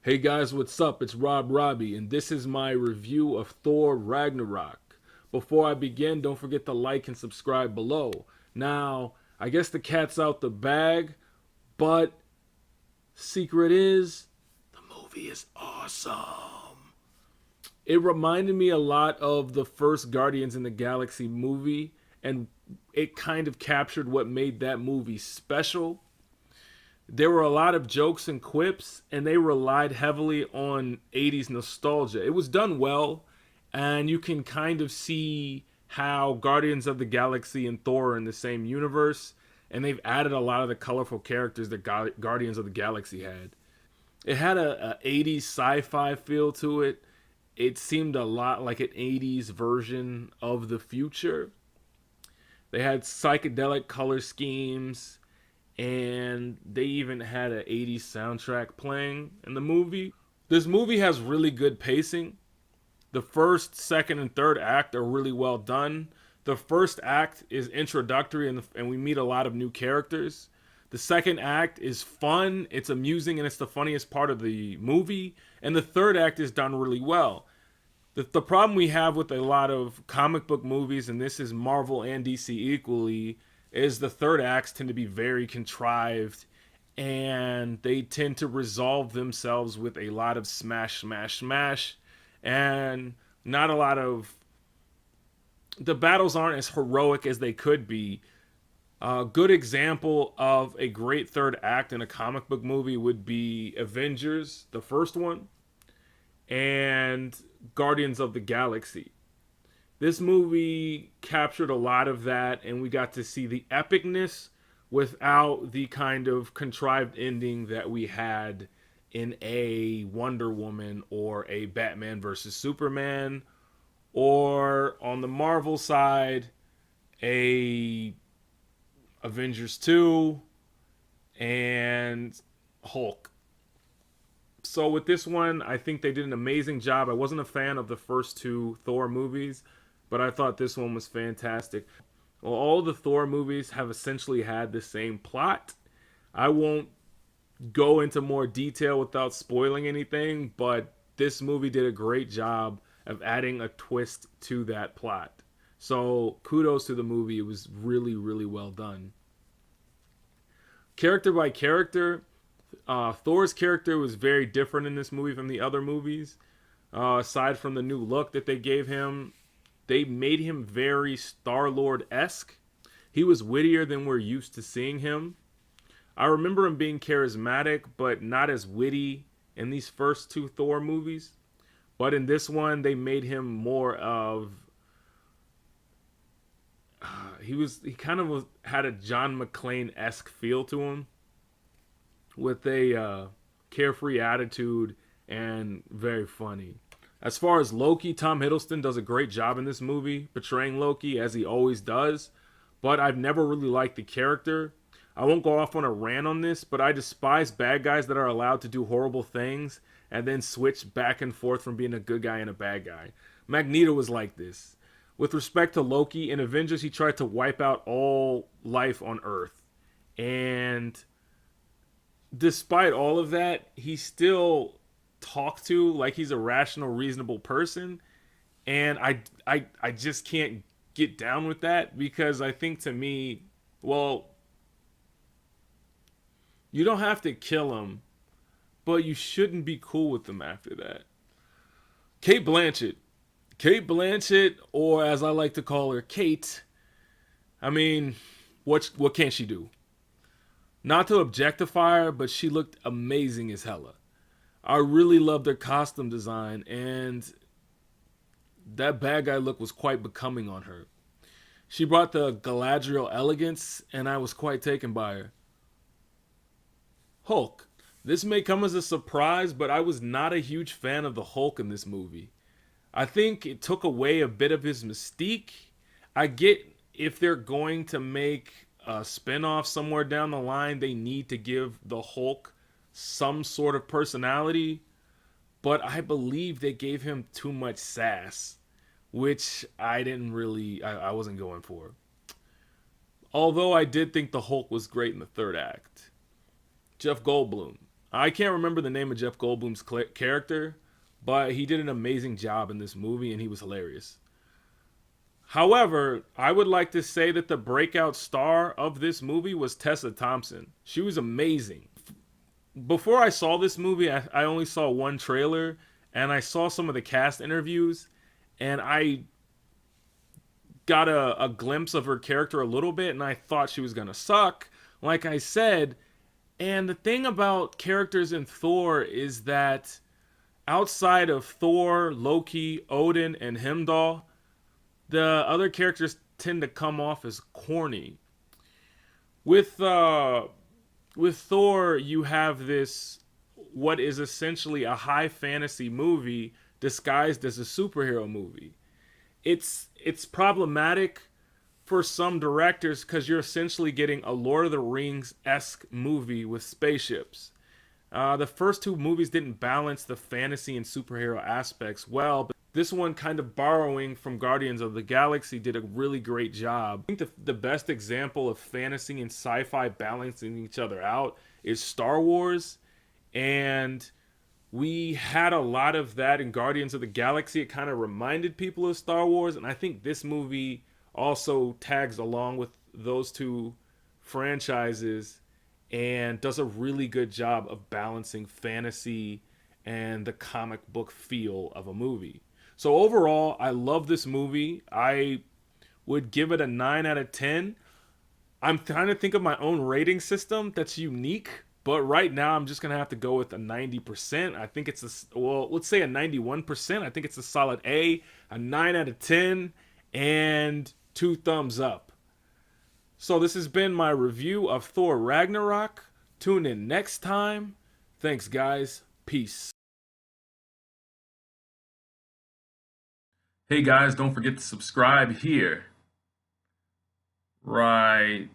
Hey guys, what's up? It's Robbie, and this is my review of Thor Ragnarok. Before I begin, don't forget to like and subscribe below. Now, I guess the cat's out the bag, but secret is the movie is awesome. It reminded me a lot of the first Guardians in the Galaxy movie, and it kind of captured what made that movie special. There were a lot of jokes and quips, and they relied heavily on 80s nostalgia. It was done well, and you can kind of see how Guardians of the Galaxy and Thor are in the same universe, and they've added a lot of the colorful characters that Guardians of the Galaxy had. It had a 80s sci-fi feel to it. It seemed a lot like an 80s version of the future. They had psychedelic color schemes, and they even had an 80s soundtrack playing in the movie. This movie has really good pacing. The first, second, and third act are really well done. The first act is introductory, and we meet a lot of new characters. The second act is fun, it's amusing, and it's the funniest part of the movie. And the third act is done really well. The problem we have with a lot of comic book movies, and this is Marvel and DC equally, is the third acts tend to be very contrived, and they tend to resolve themselves with a lot of smash, smash, smash, and not a lot of. The battles aren't as heroic as they could be. A good example of a great third act in a comic book movie would be Avengers, the first one, and Guardians of the Galaxy. This movie captured a lot of that, and we got to see the epicness without the kind of contrived ending that we had in a Wonder Woman or a Batman versus Superman, or on the Marvel side, a Avengers 2 and Hulk. So with this one, I think they did an amazing job. I wasn't a fan of the first two Thor movies, but I thought this one was fantastic. Well, all the Thor movies have essentially had the same plot. I won't go into more detail without spoiling anything, but this movie did a great job of adding a twist to that plot. So kudos to the movie. It was really, really well done. Character by character, Thor's character was very different in this movie from the other movies. Aside from the new look that they gave him, they made him very Star-Lord esque. He was wittier than we're used to seeing him. I remember him being charismatic, but not as witty in these first two Thor movies. But in this one, they made him more of. He kind of had a John McClane esque feel to him, with a carefree attitude and very funny. As far as Loki, Tom Hiddleston does a great job in this movie, portraying Loki as he always does, but I've never really liked the character. I won't go off on a rant on this, but I despise bad guys that are allowed to do horrible things and then switch back and forth from being a good guy and a bad guy. Magneto was like this. With respect to Loki, in Avengers, he tried to wipe out all life on Earth. And despite all of that, he still talked to like he's a rational, reasonable person, and I just can't get down with that, because I think, to me, well, you don't have to kill him, but you shouldn't be cool with them after that. Kate Blanchett, Kate Blanchett, or as I like to call her, Kate. I mean, what can she do? Not to objectify her, but she looked amazing as hella. I really loved her costume design, and that bad guy look was quite becoming on her. She brought the Galadriel elegance, and I was quite taken by her. Hulk. This may come as a surprise, but I was not a huge fan of the Hulk in this movie. I think it took away a bit of his mystique. I get if they're going to make a spin-off somewhere down the line, they need to give the Hulk some sort of personality, but I believe they gave him too much sass, which I wasn't going for. Although I did think the Hulk was great in the third act. Jeff Goldblum. I can't remember the name of Jeff Goldblum's character, but he did an amazing job in this movie and he was hilarious. However, I would like to say that the breakout star of this movie was Tessa Thompson. She was amazing. Before I saw this movie, I only saw one trailer and I saw some of the cast interviews and I got a glimpse of her character a little bit and I thought she was going to suck, like I said. And the thing about characters in Thor is that outside of Thor, Loki, Odin, and Heimdall, the other characters tend to come off as corny. With with Thor, you have this what is essentially a high fantasy movie disguised as a superhero movie. It's problematic for some directors because you're essentially getting a Lord of the Rings esque movie with spaceships. The first two movies didn't balance the fantasy and superhero aspects well, but this one, kind of borrowing from Guardians of the Galaxy, did a really great job. I think the best example of fantasy and sci fi balancing each other out is Star Wars. And we had a lot of that in Guardians of the Galaxy. It kind of reminded people of Star Wars. And I think this movie also tags along with those two franchises and does a really good job of balancing fantasy and the comic book feel of a movie. So overall, I love this movie. I would give it a 9 out of 10. I'm trying to think of my own rating system that's unique, but right now I'm just going to have to go with a 90%. I think it's well, let's say a 91%. I think it's a solid a 9 out of 10, and 2 thumbs up. So this has been my review of Thor Ragnarok. Tune in next time. Thanks, guys. Peace. Hey guys, don't forget to subscribe here. Right